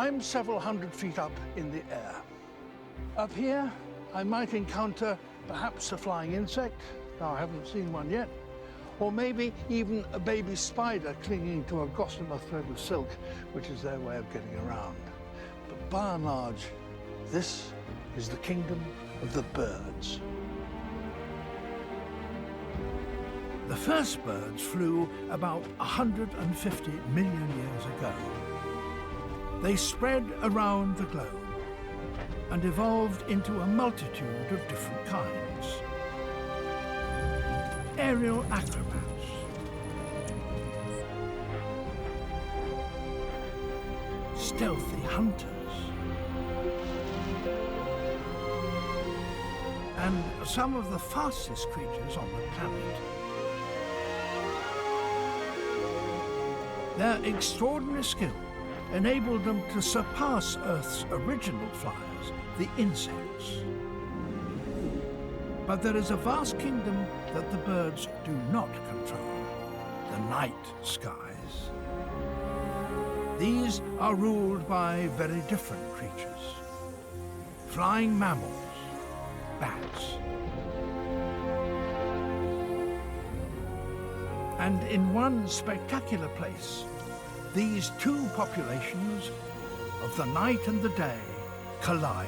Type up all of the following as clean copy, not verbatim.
I'm several hundred feet up in the air. Up here, I might encounter perhaps a flying insect. Now, I haven't seen one yet. Or maybe even a baby spider clinging to a gossamer thread of silk, which is their way of getting around. But by and large, this is the kingdom of the birds. The first birds flew about 150 million years ago. They spread around the globe and evolved into a multitude of different kinds. Aerial acrobats, stealthy hunters, and some of the fastest creatures on the planet. Their extraordinary skill enabled them to surpass Earth's original flyers, the insects. But there is a vast kingdom that the birds do not control, the night skies. These are ruled by very different creatures. Flying mammals, bats. And in one spectacular place, these two populations of the night and the day collide.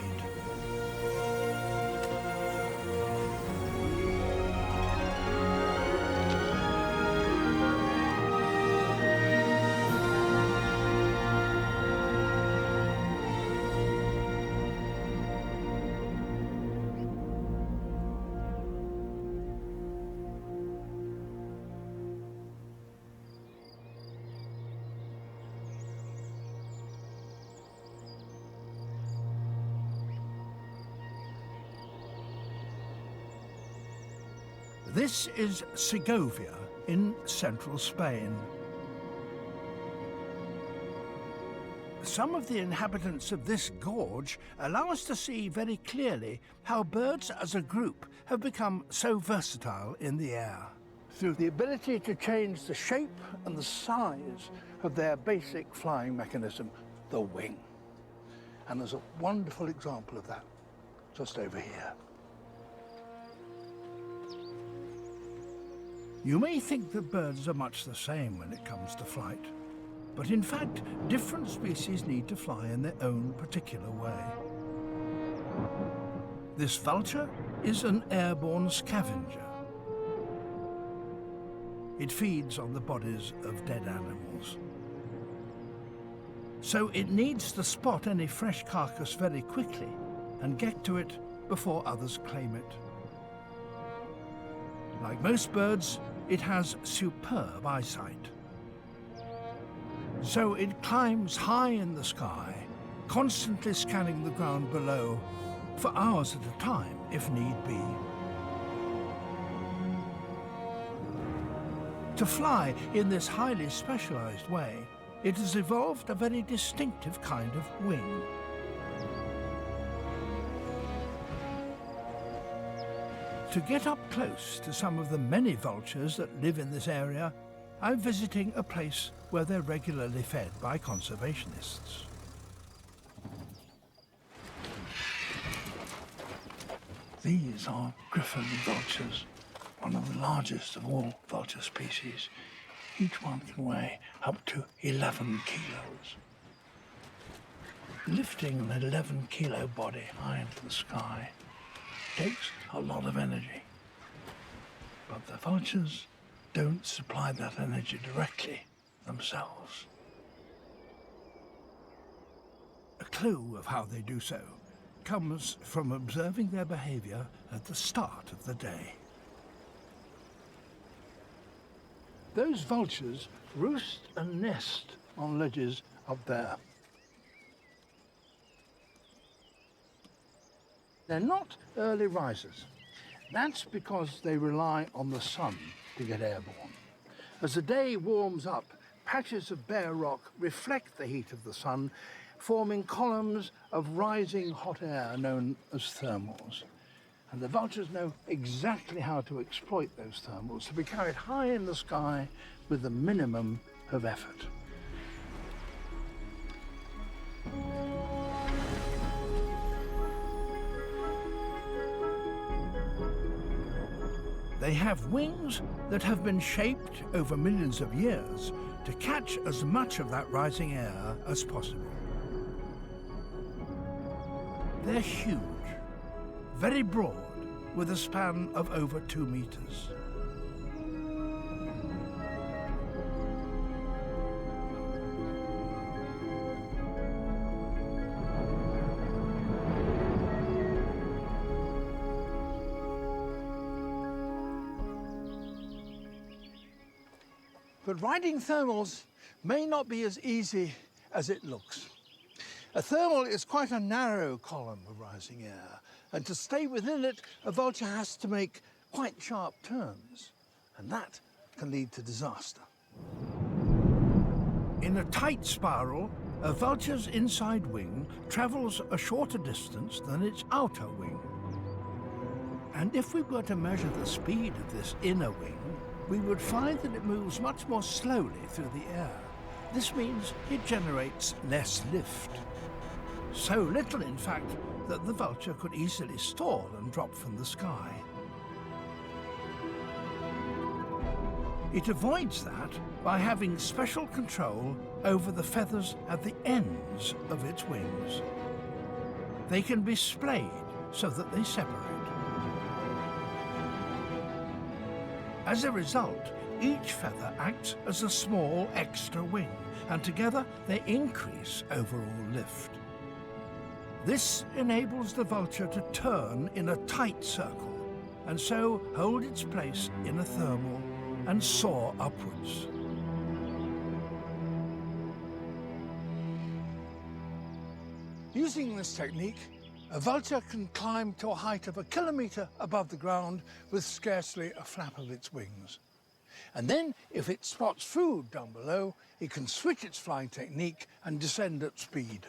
This is Segovia in central Spain. Some of the inhabitants of this gorge allow us to see very clearly how birds as a group have become so versatile in the air. Through the ability to change the shape and the size of their basic flying mechanism, the wing. And there's a wonderful example of that just over here. You may think that birds are much the same when it comes to flight, but in fact, different species need to fly in their own particular way. This vulture is an airborne scavenger. It feeds on the bodies of dead animals. So it needs to spot any fresh carcass very quickly and get to it before others claim it. Like most birds, it has superb eyesight. So it climbs high in the sky, constantly scanning the ground below for hours at a time, if need be. To fly in this highly specialized way, it has evolved a very distinctive kind of wing. To get up close to some of the many vultures that live in this area, I'm visiting a place where they're regularly fed by conservationists. These are griffon vultures, one of the largest of all vulture species. Each one can weigh up to 11 kilos. Lifting an 11-kilo body high into the sky takes a lot of energy. But the vultures don't supply that energy directly themselves. A clue of how they do so comes from observing their behavior at the start of the day. Those vultures roost and nest on ledges up there. They're not early risers. That's because they rely on the sun to get airborne. As the day warms up, patches of bare rock reflect the heat of the sun, forming columns of rising hot air known as thermals. And the vultures know exactly how to exploit those thermals to be carried high in the sky with the minimum of effort. They have wings that have been shaped over millions of years to catch as much of that rising air as possible. They're huge, very broad, with a span of over 2 meters. But riding thermals may not be as easy as it looks. A thermal is quite a narrow column of rising air, and to stay within it, a vulture has to make quite sharp turns, and that can lead to disaster. In a tight spiral, a vulture's inside wing travels a shorter distance than its outer wing. And if we were to measure the speed of this inner wing, we would find that it moves much more slowly through the air. This means it generates less lift. So little, in fact, that the vulture could easily stall and drop from the sky. It avoids that by having special control over the feathers at the ends of its wings. They can be splayed so that they separate. As a result, each feather acts as a small extra wing, and together they increase overall lift. This enables the vulture to turn in a tight circle, and so hold its place in a thermal and soar upwards. Using this technique, a vulture can climb to a height of 1 kilometre above the ground with scarcely a flap of its wings. And then, if it spots food down below, it can switch its flying technique and descend at speed.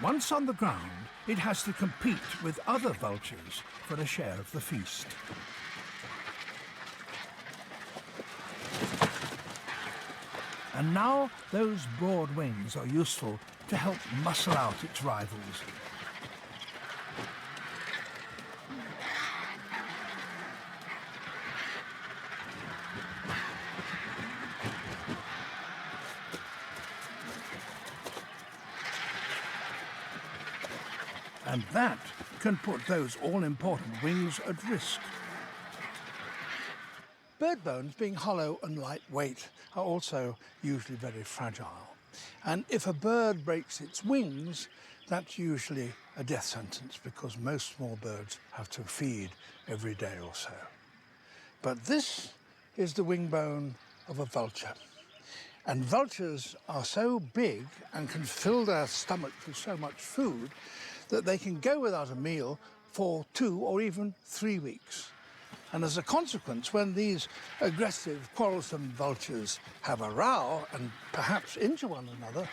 Once on the ground, it has to compete with other vultures for a share of the feast. And now those broad wings are useful to help muscle out its rivals. And that can put those all-important wings at risk. Bird bones, being hollow and lightweight, are also usually very fragile. And if a bird breaks its wings, that's usually a death sentence, because most small birds have to feed every day or so. But this is the wing bone of a vulture. And vultures are so big and can fill their stomachs with so much food that they can go without a meal for 2 or even 3 weeks. And as a consequence, when these aggressive, quarrelsome vultures have a row and perhaps injure one another,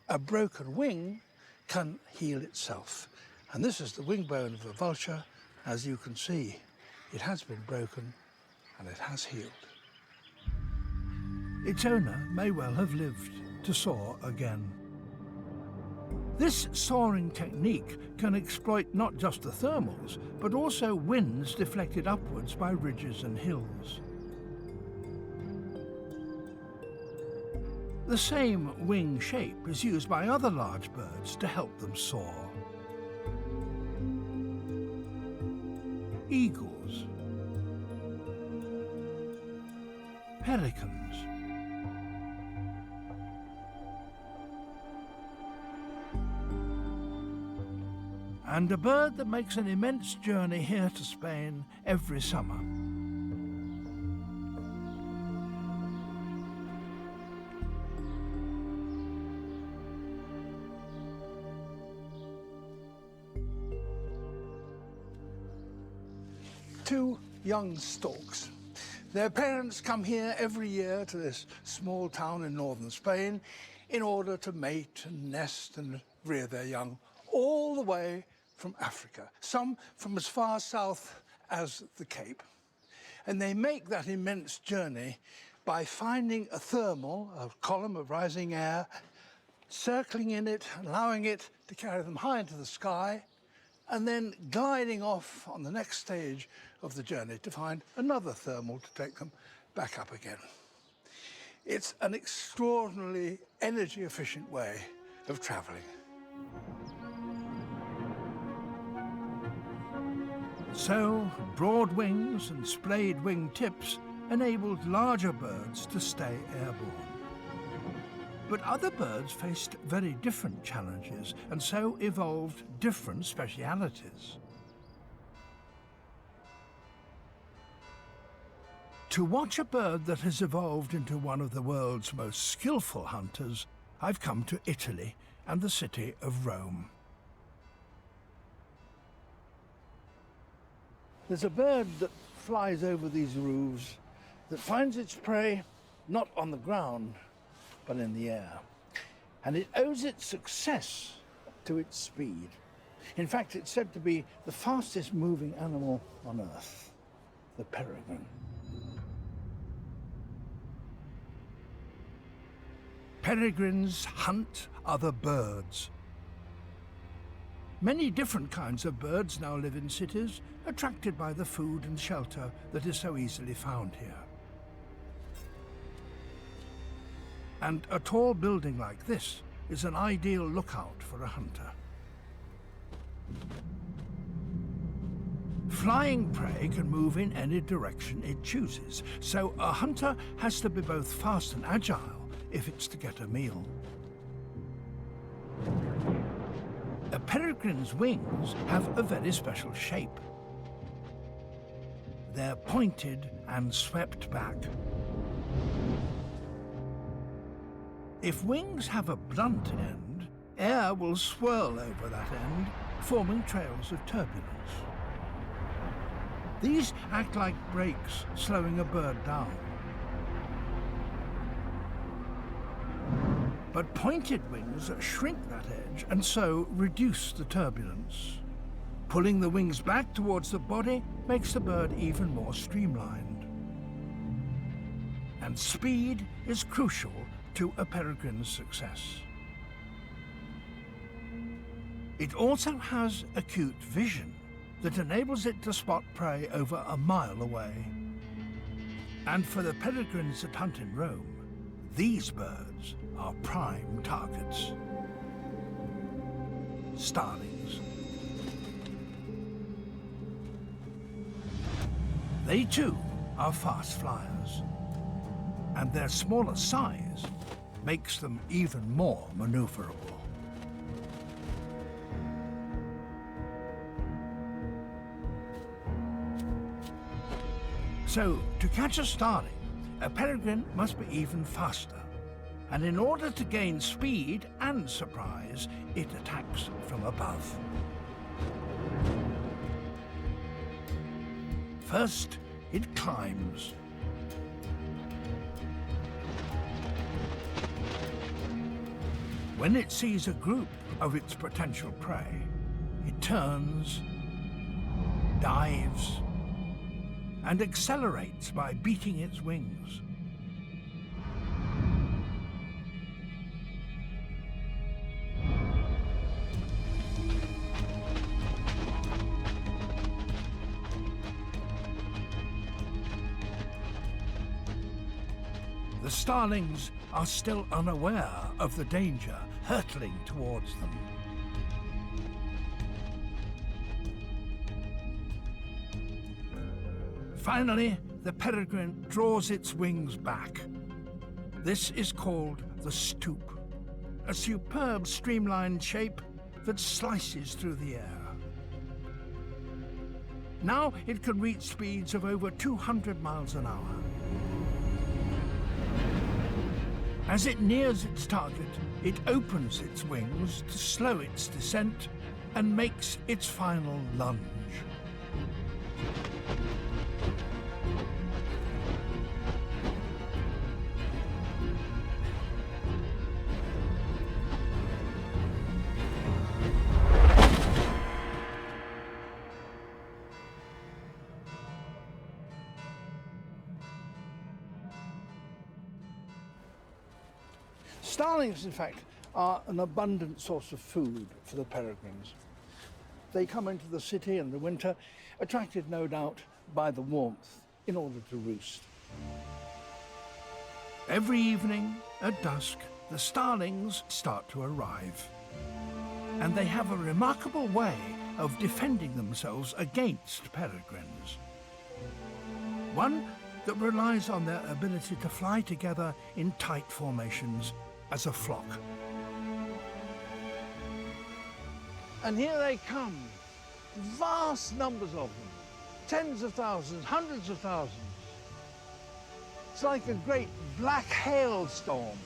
a broken wing can heal itself. And this is the wing bone of a vulture. As you can see, it has been broken and it has healed. Its owner may well have lived to soar again. This soaring technique can exploit not just the thermals, but also winds deflected upwards by ridges and hills. The same wing shape is used by other large birds to help them soar. Eagles, pelicans, and a bird that makes an immense journey here to Spain every summer. Two young storks. Their parents come here every year to this small town in northern Spain in order to mate and nest and rear their young all the way from Africa, some from as far south as the Cape, and they make that immense journey by finding a thermal, a column of rising air, circling in it, allowing it to carry them high into the sky, and then gliding off on the next stage of the journey to find another thermal to take them back up again. It's an extraordinarily energy-efficient way of travelling. So, broad wings and splayed wing tips enabled larger birds to stay airborne. But other birds faced very different challenges and so evolved different specialities. To watch a bird that has evolved into one of the world's most skillful hunters, I've come to Italy and the city of Rome. There's a bird that flies over these roofs that finds its prey not on the ground, but in the air. And it owes its success to its speed. In fact, it's said to be the fastest moving animal on Earth, the peregrine. Peregrines hunt other birds. Many different kinds of birds now live in cities, attracted by the food and shelter that is so easily found here. And a tall building like this is an ideal lookout for a hunter. Flying prey can move in any direction it chooses, so a hunter has to be both fast and agile if it's to get a meal. A peregrine's wings have a very special shape. They're pointed and swept back. If wings have a blunt end, air will swirl over that end, forming trails of turbulence. These act like brakes, slowing a bird down. But pointed wings shrink that edge and so reduce the turbulence. Pulling the wings back towards the body makes the bird even more streamlined. And speed is crucial to a peregrine's success. It also has acute vision that enables it to spot prey over a mile away. And for the peregrines that hunt in Rome, these birds are prime targets. Starlings. They too are fast flyers, and their smaller size makes them even more maneuverable. So, to catch a starling, a peregrine must be even faster. And in order to gain speed and surprise, it attacks from above. First, it climbs. When it sees a group of its potential prey, it turns, dives, and accelerates by beating its wings. The starlings are still unaware of the danger hurtling towards them. Finally, the peregrine draws its wings back. This is called the stoop, a superb streamlined shape that slices through the air. Now it can reach speeds of over 200 miles an hour. As it nears its target, it opens its wings to slow its descent and makes its final lunge. Starlings, in fact, are an abundant source of food for the peregrines. They come into the city in the winter, attracted no doubt by the warmth, in order to roost. Every evening at dusk, the starlings start to arrive. And they have a remarkable way of defending themselves against peregrines. One that relies on their ability to fly together in tight formations as a flock. And here they come, vast numbers of them, tens of thousands, hundreds of thousands. It's like a great black hailstorm,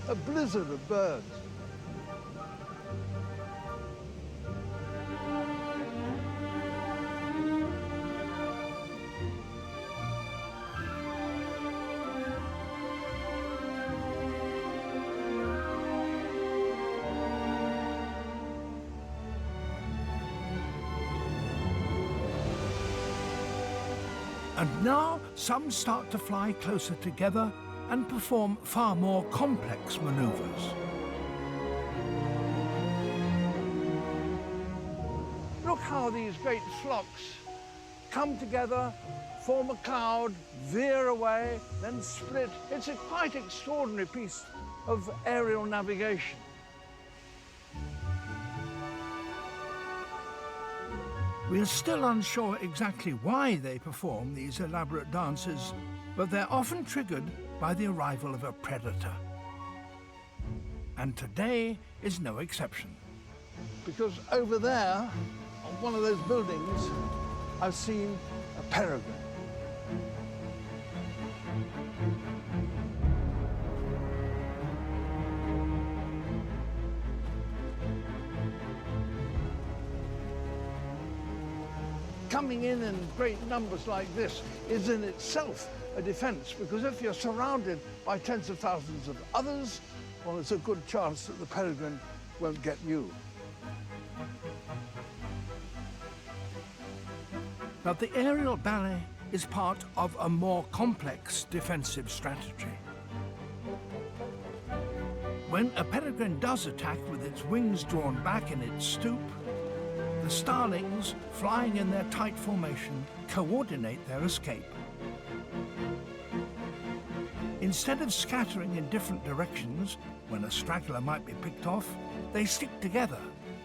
a blizzard of birds. And now some start to fly closer together and perform far more complex maneuvers. Look how these great flocks come together, form a cloud, veer away, then split. It's a quite extraordinary piece of aerial navigation. We are still unsure exactly why they perform these elaborate dances, but they're often triggered by the arrival of a predator. And today is no exception. Because over there, on one of those buildings, I've seen a peregrine. Coming in great numbers like this is in itself a defense, because if you're surrounded by tens of thousands of others, well, there's a good chance that the peregrine won't get you. But the aerial ballet is part of a more complex defensive strategy. When a peregrine does attack with its wings drawn back in its stoop, the starlings, flying in their tight formation, coordinate their escape. Instead of scattering in different directions, when a straggler might be picked off, they stick together,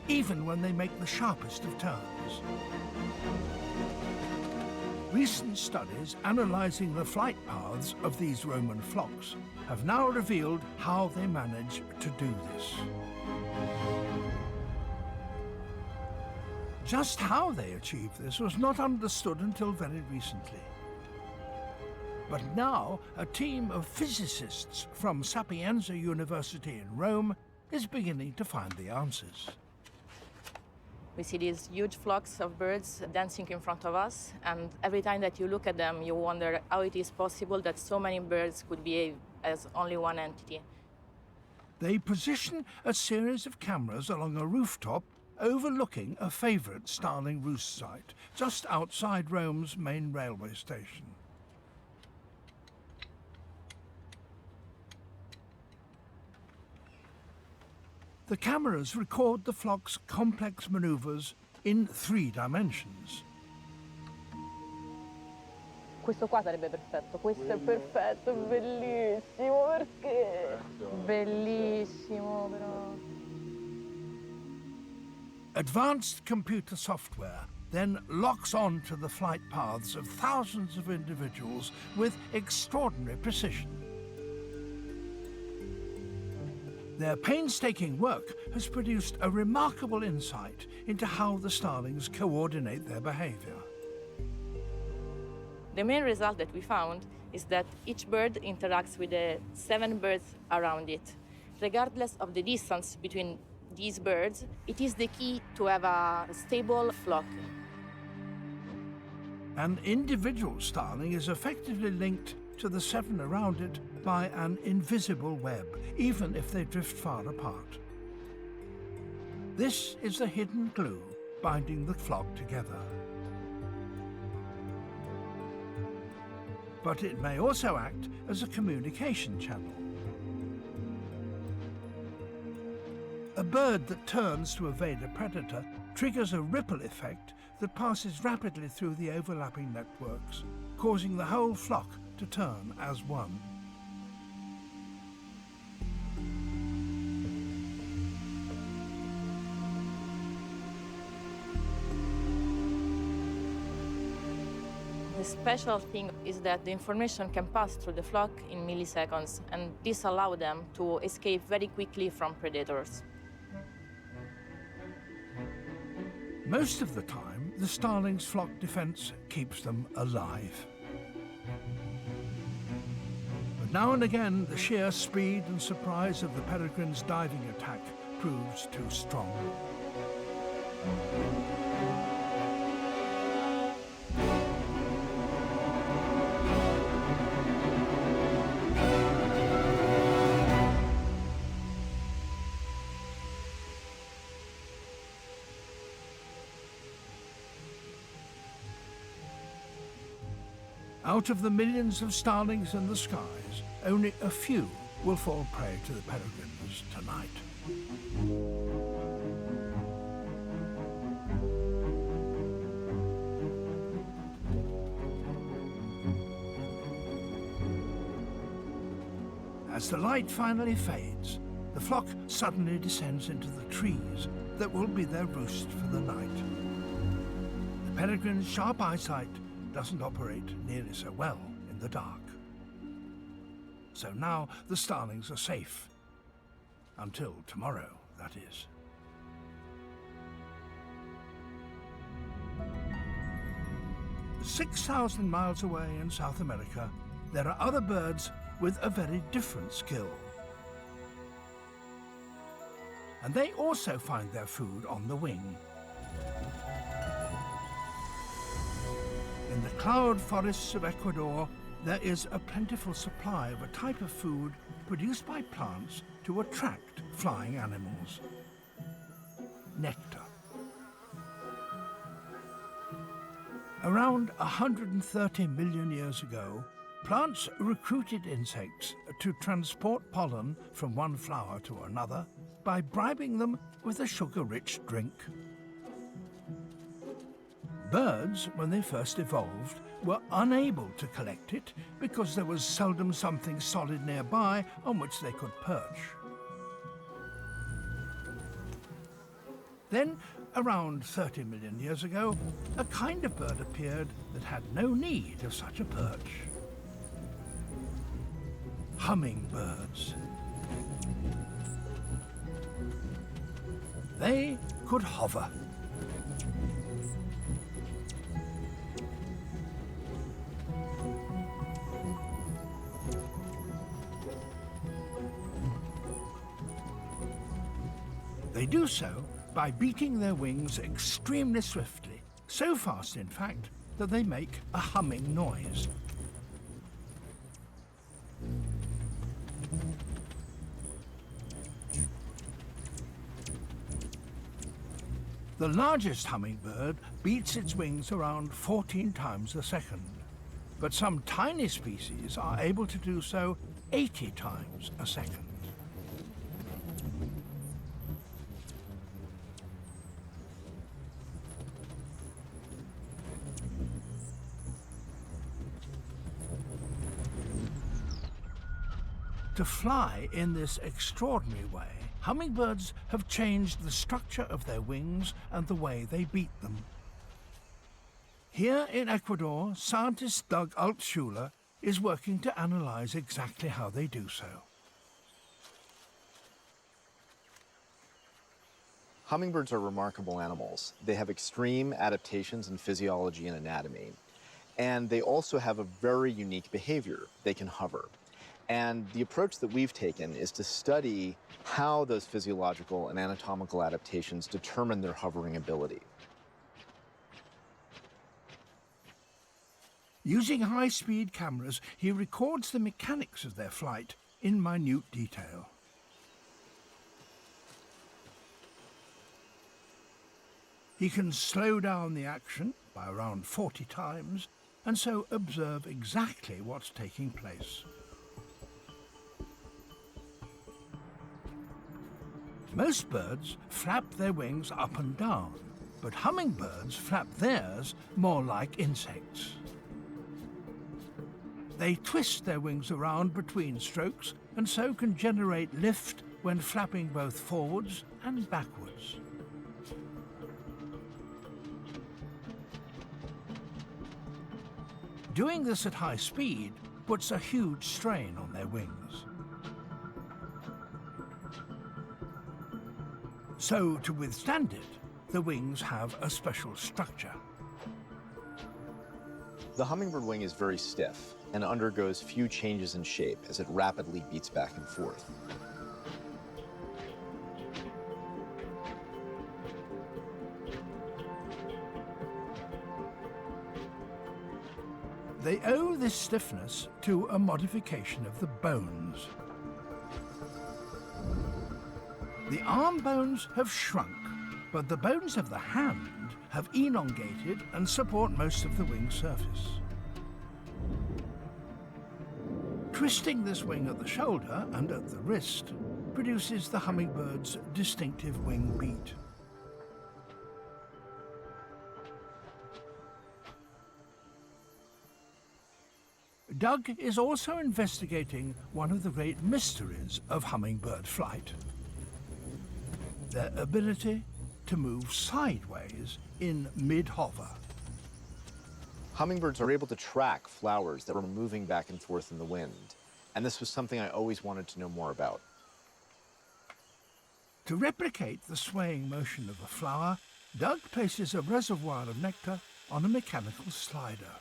even when they make the sharpest of turns. Recent studies analysing the flight paths of these Roman flocks have now revealed how they manage to do this. Just how they achieved this was not understood until very recently. But now, a team of physicists from Sapienza University in Rome is beginning to find the answers. We see these huge flocks of birds dancing in front of us, and every time that you look at them, you wonder how it is possible that so many birds could behave as only one entity. They position a series of cameras along a rooftop overlooking a favourite starling roost site, just outside Rome's main railway station. The cameras record the flock's complex manoeuvres in 3 dimensions. Questo qua sarebbe perfetto, questo è perfetto, bellissimo, perché? Bellissimo, però. Advanced computer software then locks on to the flight paths of thousands of individuals with extraordinary precision. Their painstaking work has produced a remarkable insight into how the starlings coordinate their behavior. The main result that we found is that each bird interacts with the 7 birds around it. Regardless of the distance between these birds, it is the key to have a stable flock. An individual starling is effectively linked to the 7 around it by an invisible web, even if they drift far apart. This is the hidden glue binding the flock together. But it may also act as a communication channel. A bird that turns to evade a predator triggers a ripple effect that passes rapidly through the overlapping networks, causing the whole flock to turn as one. The special thing is that the information can pass through the flock in milliseconds, and this allows them to escape very quickly from predators. Most of the time, the starling's flock defense keeps them alive. But now and again, the sheer speed and surprise of the peregrine's diving attack proves too strong. Out of the millions of starlings in the skies, only a few will fall prey to the peregrines tonight. As the light finally fades, the flock suddenly descends into the trees that will be their roost for the night. The peregrine's sharp eyesight doesn't operate nearly so well in the dark. So now the starlings are safe. Until tomorrow, that is. "6,000 miles away in South America, there are other birds with a very different skill. And they also find their food on the wing. In the cloud forests of Ecuador, there is a plentiful supply of a type of food produced by plants to attract flying animals: nectar. Around 130 million years ago, plants recruited insects to transport pollen from one flower to another by bribing them with a sugar-rich drink. Birds, when they first evolved, were unable to collect it because there was seldom something solid nearby on which they could perch. Then, around 30 million years ago, a kind of bird appeared that had no need of such a perch: hummingbirds. They could hover. They do so by beating their wings extremely swiftly, so fast, in fact, that they make a humming noise. The largest hummingbird beats its wings around 14 times a second, but some tiny species are able to do so 80 times a second. To fly in this extraordinary way, hummingbirds have changed the structure of their wings and the way they beat them. Here in Ecuador, scientist Doug Altshuler is working to analyze exactly how they do so. Hummingbirds are remarkable animals. They have extreme adaptations in physiology and anatomy, and they also have a very unique behavior. They can hover. And the approach that we've taken is to study how those physiological and anatomical adaptations determine their hovering ability. Using high-speed cameras, he records the mechanics of their flight in minute detail. He can slow down the action by around 40 times, and so observe exactly what's taking place. Most birds flap their wings up and down, but hummingbirds flap theirs more like insects. They twist their wings around between strokes and so can generate lift when flapping both forwards and backwards. Doing this at high speed puts a huge strain on their wings. So, to withstand it, the wings have a special structure. The hummingbird wing is very stiff and undergoes few changes in shape as it rapidly beats back and forth. They owe this stiffness to a modification of the bones. The arm bones have shrunk, but the bones of the hand have elongated and support most of the wing surface. Twisting this wing at the shoulder and at the wrist produces the hummingbird's distinctive wing beat. Doug is also investigating one of the great mysteries of hummingbird flight: their ability to move sideways in mid-hover. Hummingbirds are able to track flowers that are moving back and forth in the wind, and this was something I always wanted to know more about. To replicate the swaying motion of a flower, Doug places a reservoir of nectar on a mechanical slider.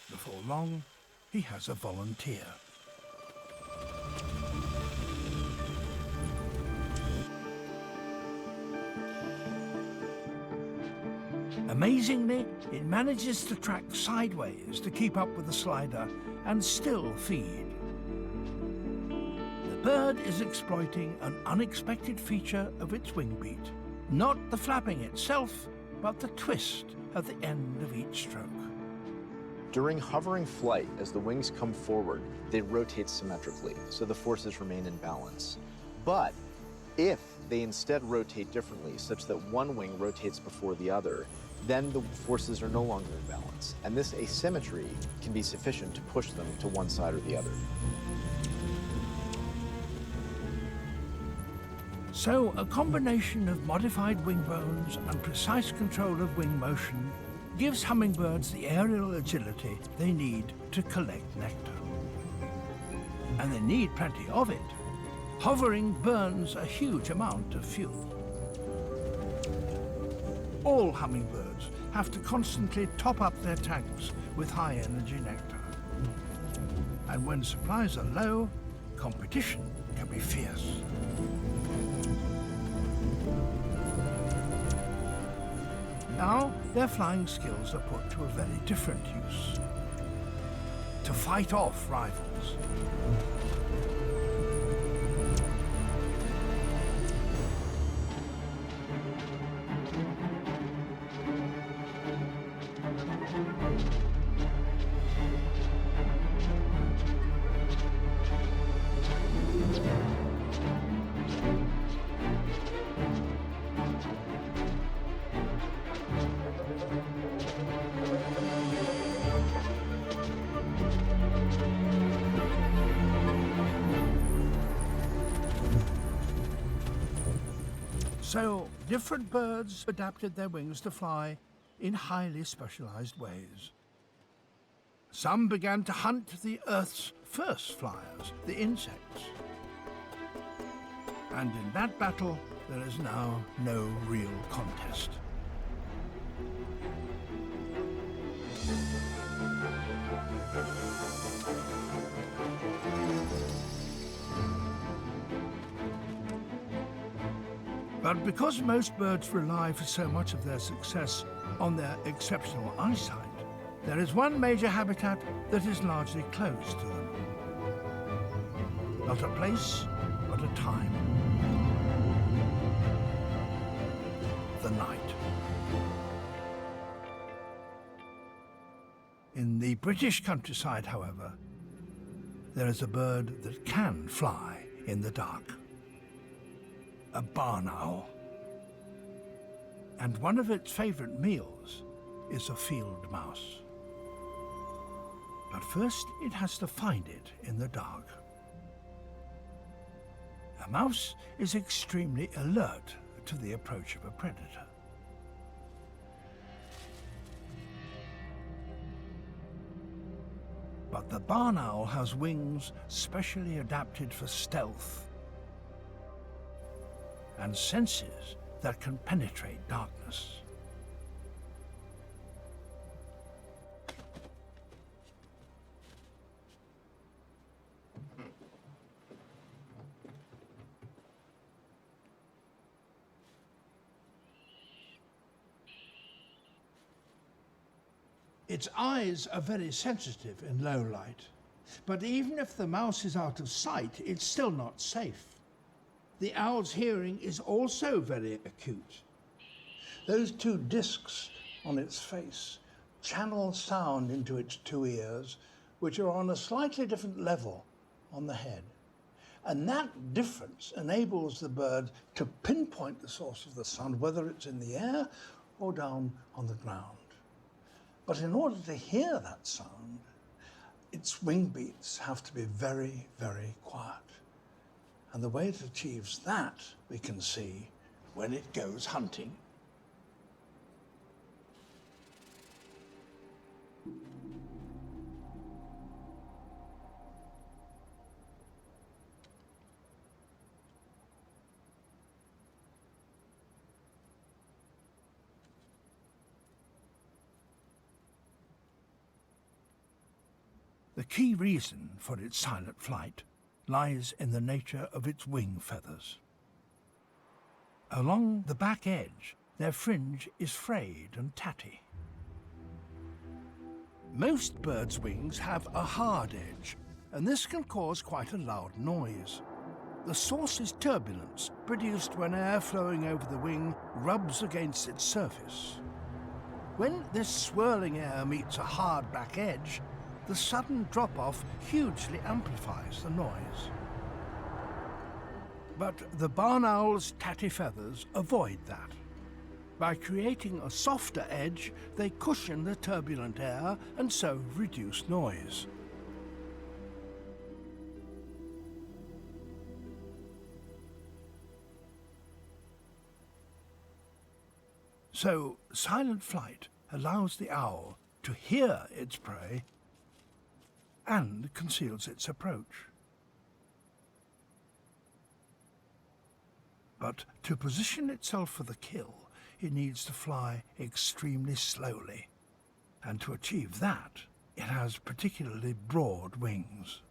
Before long, he has a volunteer. Amazingly, it manages to track sideways to keep up with the slider and still feed. The bird is exploiting an unexpected feature of its wing beat. Not the flapping itself, but the twist at the end of each stroke. During hovering flight, as the wings come forward, they rotate symmetrically, so the forces remain in balance. But if they instead rotate differently, such that one wing rotates before the other, then the forces are no longer in balance, and this asymmetry can be sufficient to push them to one side or the other. So a combination of modified wing bones and precise control of wing motion gives hummingbirds the aerial agility they need to collect nectar. And they need plenty of it. Hovering burns a huge amount of fuel. All hummingbirds have to constantly top up their tanks with high-energy nectar. And when supplies are low, competition can be fierce. Now, their flying skills are put to a very different use: to fight off rivals. So, different birds adapted their wings to fly in highly specialized ways. Some began to hunt the Earth's first flyers, the insects. And in that battle, there is now no real contest. But because most birds rely for so much of their success on their exceptional eyesight, there is one major habitat that is largely closed to them. Not a place, but a time. The night. In the British countryside, however, there is a bird that can fly in the dark. A barn owl. And one of its favourite meals is a field mouse. But first it has to find it in the dark. A mouse is extremely alert to the approach of a predator. But the barn owl has wings specially adapted for stealth and senses that can penetrate darkness. Its eyes are very sensitive in low light, but even if the mouse is out of sight, it's still not safe. The owl's hearing is also very acute. Those two discs on its face channel sound into its two ears, which are on a slightly different level on the head. And that difference enables the bird to pinpoint the source of the sound, whether it's in the air or down on the ground. But in order to hear that sound, its wing beats have to be very, very quiet. And the way it achieves that, we can see when it goes hunting. The key reason for its silent flight lies in the nature of its wing feathers. Along the back edge, their fringe is frayed and tatty. Most birds' wings have a hard edge, and this can cause quite a loud noise. The source is turbulence, produced when air flowing over the wing rubs against its surface. When this swirling air meets a hard back edge, the sudden drop-off hugely amplifies the noise. But the barn owl's tatty feathers avoid that. By creating a softer edge, they cushion the turbulent air and so reduce noise. So, silent flight allows the owl to hear its prey and conceals its approach. But to position itself for the kill, it needs to fly extremely slowly. And to achieve that, it has particularly broad wings.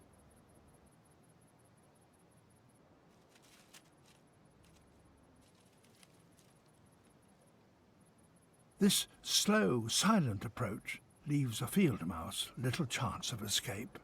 This slow, silent approach leaves a field mouse little chance of escape.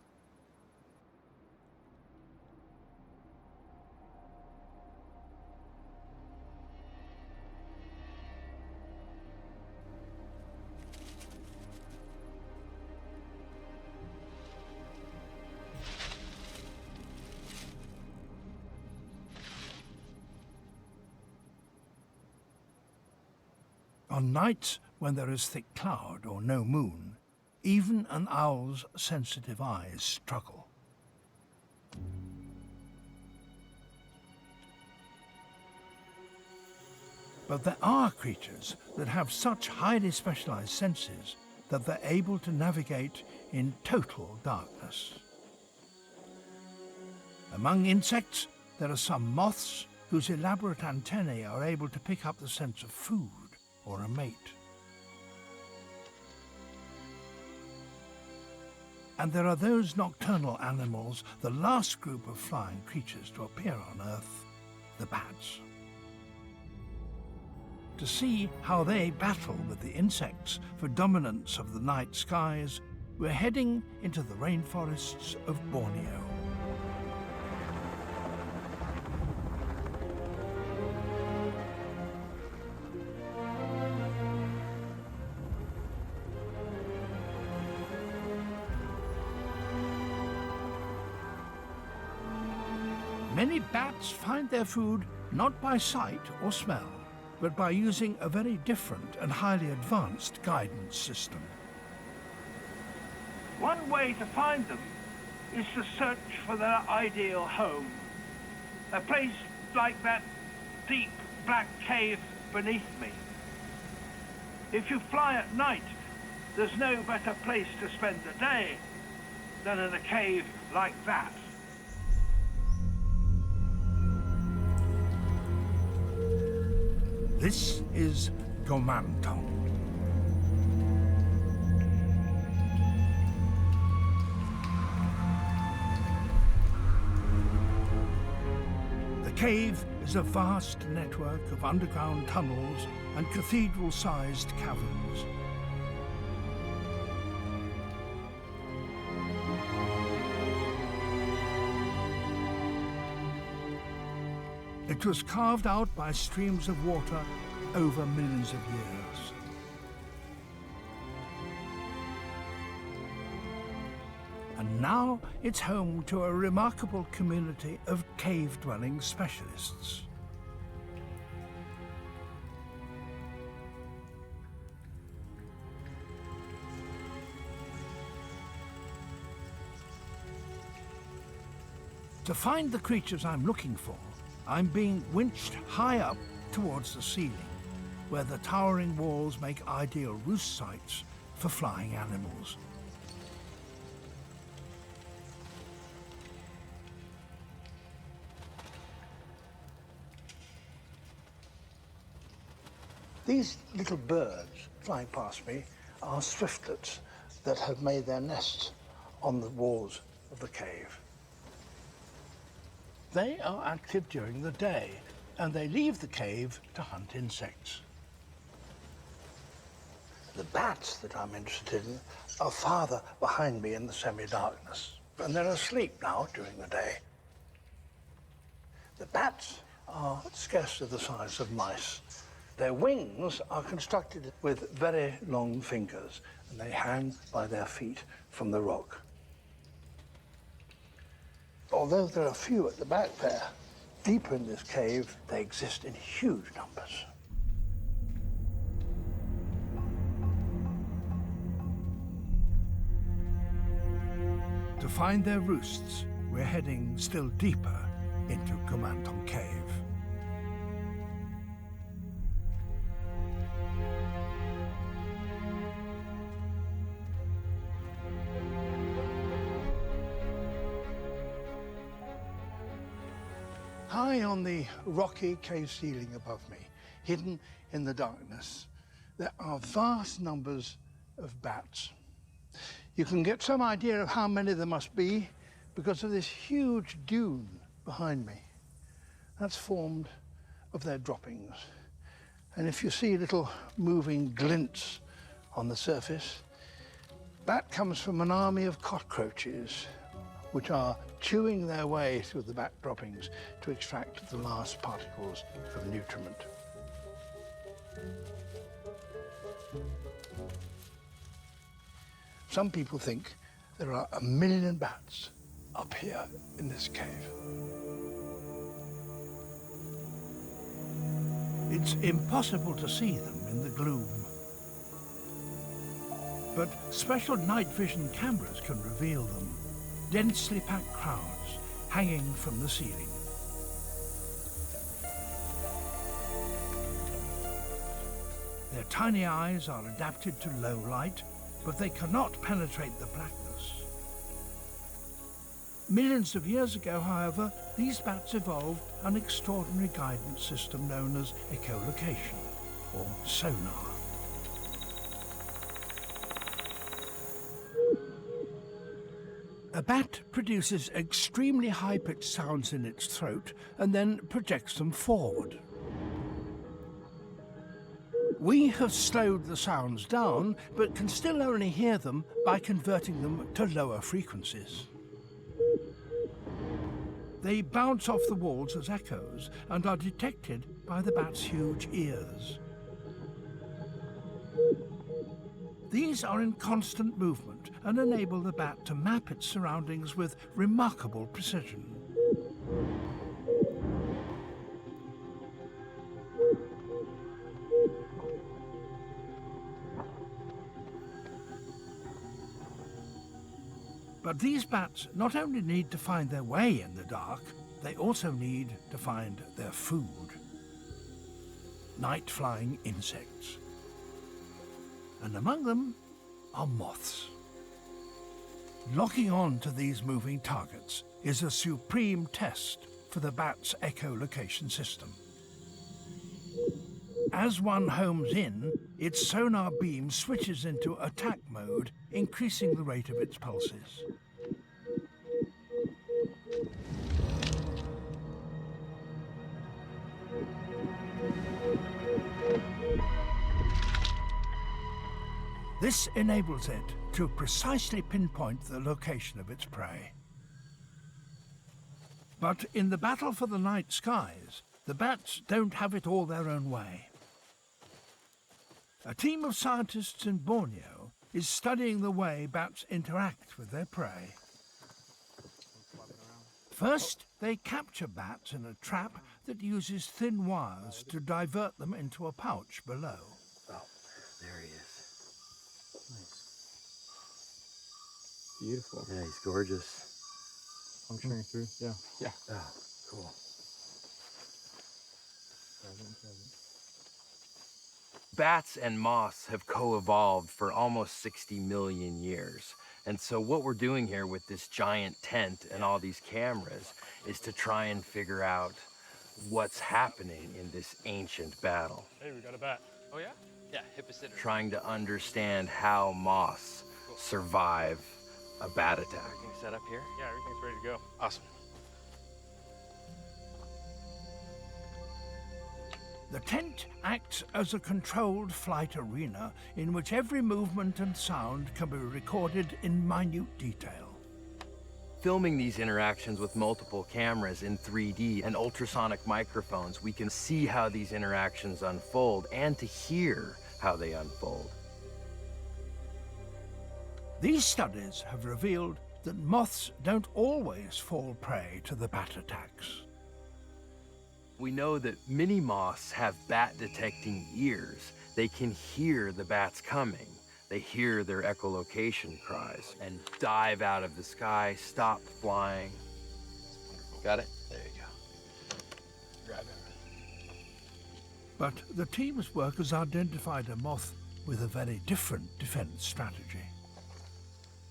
On nights when there is thick cloud or no moon, even an owl's sensitive eyes struggle. But there are creatures that have such highly specialized senses that they're able to navigate in total darkness. Among insects, there are some moths whose elaborate antennae are able to pick up the scent of food or a mate. And there are those nocturnal animals, the last group of flying creatures to appear on Earth, the bats. To see how they battle with the insects for dominance of the night skies, we're heading into the rainforests of Borneo. Many bats find their food not by sight or smell, but by using a very different and highly advanced guidance system. One way to find them is to search for their ideal home. A place like that deep black cave beneath me. If you fly at night, there's no better place to spend the day than in a cave like that. This is Gomanton. The cave is a vast network of underground tunnels and cathedral-sized caverns. It was carved out by streams of water over millions of years. And now it's home to a remarkable community of cave-dwelling specialists. To find the creatures I'm looking for, I'm being winched high up towards the ceiling, where the towering walls make ideal roost sites for flying animals. These little birds flying past me are swiftlets that have made their nests on the walls of the cave. They are active during the day, and they leave the cave to hunt insects. The bats that I'm interested in are farther behind me in the semi-darkness, and they're asleep now during the day. The bats are scarcely the size of mice. Their wings are constructed with very long fingers, and they hang by their feet from the rock. Although there are few at the back there, deeper in this cave, they exist in huge numbers. To find their roosts, we're heading still deeper into Gomanton Cave. High on the rocky cave ceiling above me, hidden in the darkness, there are vast numbers of bats. You can get some idea of how many there must be because of this huge dune behind me. That's formed of their droppings. And if you see little moving glints on the surface, that comes from an army of cockroaches which are chewing their way through the bat droppings to extract the last particles of nutriment. Some people think there are 1 million bats up here in this cave. It's impossible to see them in the gloom. But special night vision cameras can reveal them. Densely packed crowds hanging from the ceiling. Their tiny eyes are adapted to low light, but they cannot penetrate the blackness. Millions of years ago, however, these bats evolved an extraordinary guidance system known as echolocation, or sonar. A bat produces extremely high-pitched sounds in its throat and then projects them forward. We have slowed the sounds down, but can still only hear them by converting them to lower frequencies. They bounce off the walls as echoes and are detected by the bat's huge ears. These are in constant movement and enable the bat to map its surroundings with remarkable precision. But these bats not only need to find their way in the dark, they also need to find their food. Night-flying insects. And among them are moths. Locking on to these moving targets is a supreme test for the bat's echolocation system. As one homes in, its sonar beam switches into attack mode, increasing the rate of its pulses. This enables it to precisely pinpoint the location of its prey. But in the battle for the night skies, the bats don't have it all their own way. A team of scientists in Borneo is studying the way bats interact with their prey. First, they capture bats in a trap that uses thin wires to divert them into a pouch below. Oh, there he is. Nice. Beautiful. Yeah, he's gorgeous. Functioning through, yeah. Yeah. Oh, cool. Bats and moths have co-evolved for almost 60 million years. And so what we're doing here with this giant tent and all these cameras is to try and figure out what's happening in this ancient battle. Hey, we got a bat. Oh, yeah? Yeah, Hippocytus. Trying to understand how moths survive a bat attack. Everything set up here? Yeah, everything's ready to go. Awesome. The tent acts as a controlled flight arena in which every movement and sound can be recorded in minute detail. Filming these interactions with multiple cameras in 3D and ultrasonic microphones, we can see how these interactions unfold and to hear how they unfold. These studies have revealed that moths don't always fall prey to the bat attacks. We know that many moths have bat-detecting ears. They can hear the bats coming. They hear their echolocation cries and dive out of the sky, stop flying. Got it? There you go. Grab him. But the team's work has identified a moth with a very different defense strategy.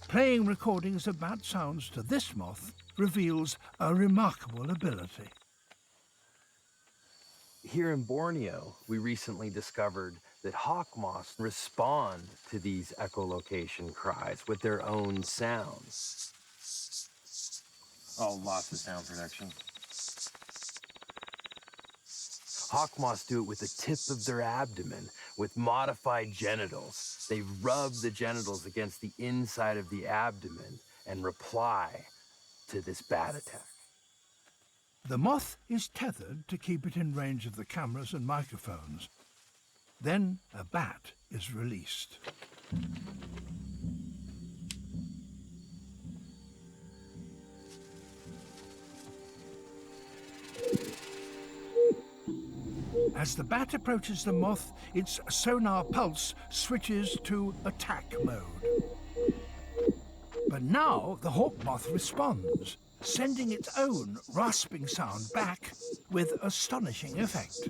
Playing recordings of bat sounds to this moth reveals a remarkable ability. Here in Borneo, we recently discovered that hawk moths respond to these echolocation cries with their own sounds. Oh, lots of sound production. Hawk moths do it with the tip of their abdomen, with modified genitals. They rub the genitals against the inside of the abdomen and reply to this bat attack. The moth is tethered to keep it in range of the cameras and microphones. Then a bat is released. As the bat approaches the moth, its sonar pulse switches to attack mode. But now the hawk moth responds, sending its own rasping sound back with astonishing effect.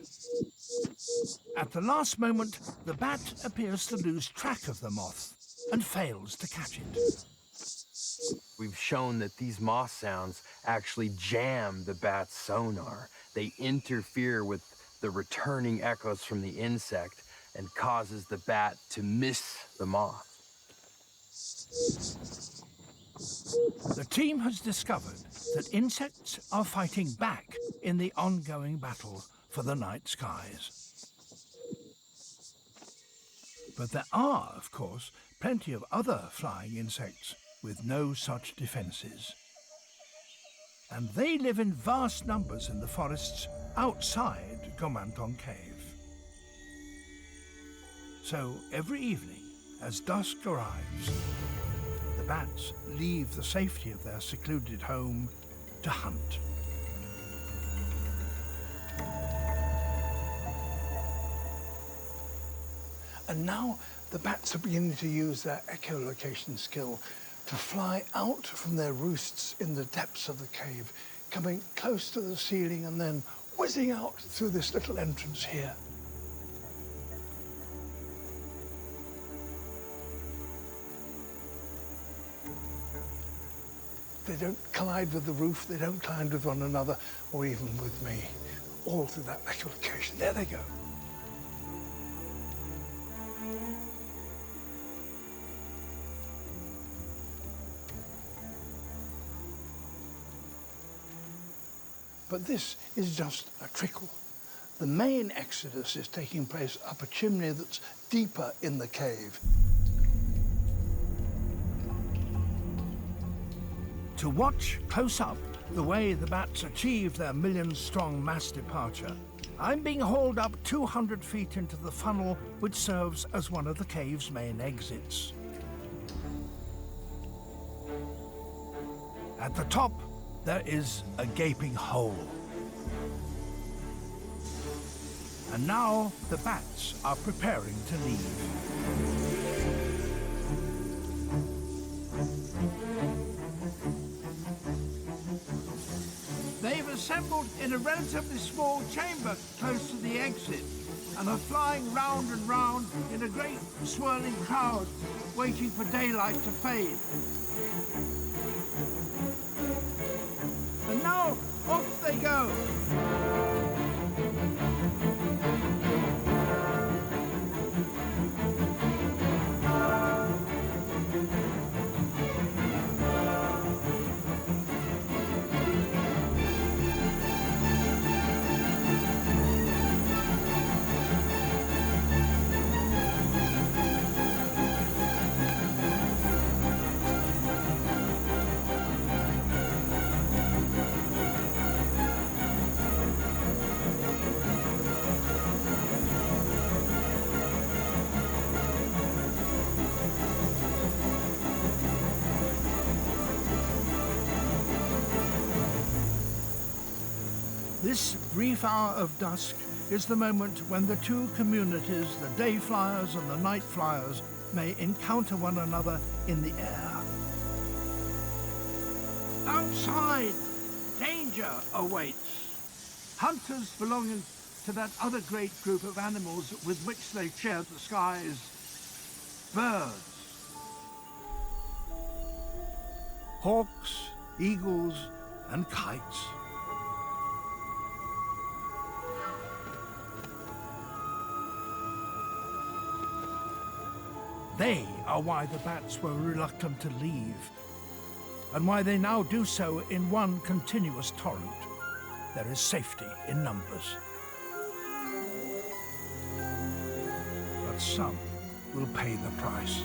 At the last moment, the bat appears to lose track of the moth and fails to catch it. We've shown that these moth sounds actually jam the bat's sonar. They interfere with the returning echoes from the insect and causes the bat to miss the moth. The team has discovered that insects are fighting back in the ongoing battle for the night skies. But there are, of course, plenty of other flying insects with no such defenses. And they live in vast numbers in the forests outside Gomanton Cave. So every evening, as dusk arrives, the bats leave the safety of their secluded home to hunt. And now the bats are beginning to use their echolocation skill to fly out from their roosts in the depths of the cave, coming close to the ceiling and then whizzing out through this little entrance here. They don't collide with the roof, they don't collide with one another, or even with me. All through that little occasion. There they go. But this is just a trickle. The main exodus is taking place up a chimney that's deeper in the cave. To watch close up the way the bats achieve their million-strong mass departure, I'm being hauled up 200 feet into the funnel which serves as one of the cave's main exits. At the top, there is a gaping hole. And now the bats are preparing to leave. They've assembled in a relatively small chamber close to the exit and are flying round and round in a great swirling cloud, waiting for daylight to fade. And now, off they go. This brief hour of dusk is the moment when the two communities, the day flyers and the night flyers, may encounter one another in the air. Outside, danger awaits. Hunters belonging to that other great group of animals with which they share the skies, birds. Hawks, eagles, and kites. They are why the bats were reluctant to leave, and why they now do so in one continuous torrent. There is safety in numbers. But some will pay the price.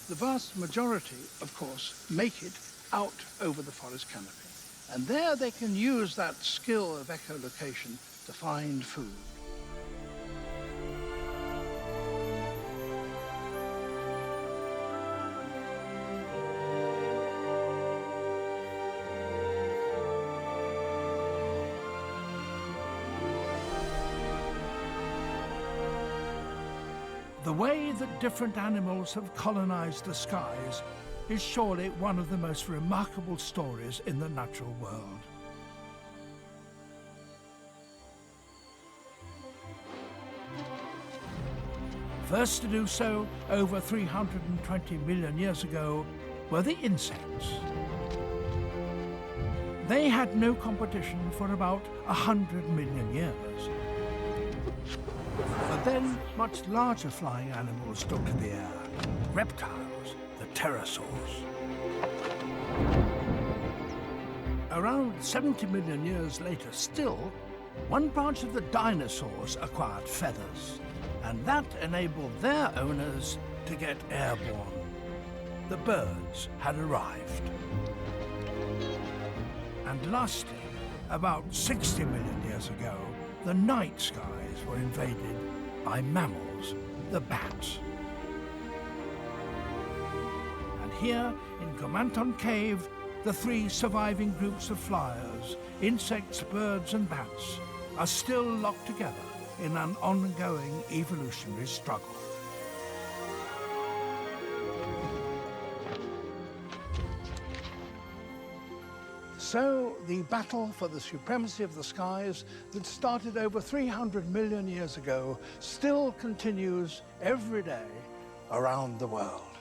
The vast majority, of course, make it out over the forest canopy. And there they can use that skill of echolocation to find food. The way that different animals have colonized the skies is surely one of the most remarkable stories in the natural world. First to do so, over 320 million years ago, were the insects. They had no competition for about 100 million years. But then much larger flying animals took to the air. Reptiles, the pterosaurs. around 70 million years later still, one branch of the dinosaurs acquired feathers, and that enabled their owners to get airborne. The birds had arrived. And lastly, about 60 million years ago, the night skies were invaded by mammals, the bats. And here in Comanton Cave, the three surviving groups of flyers, insects, birds and bats, are still locked together in an ongoing evolutionary struggle. So the battle for the supremacy of the skies that started over 300 million years ago still continues every day around the world.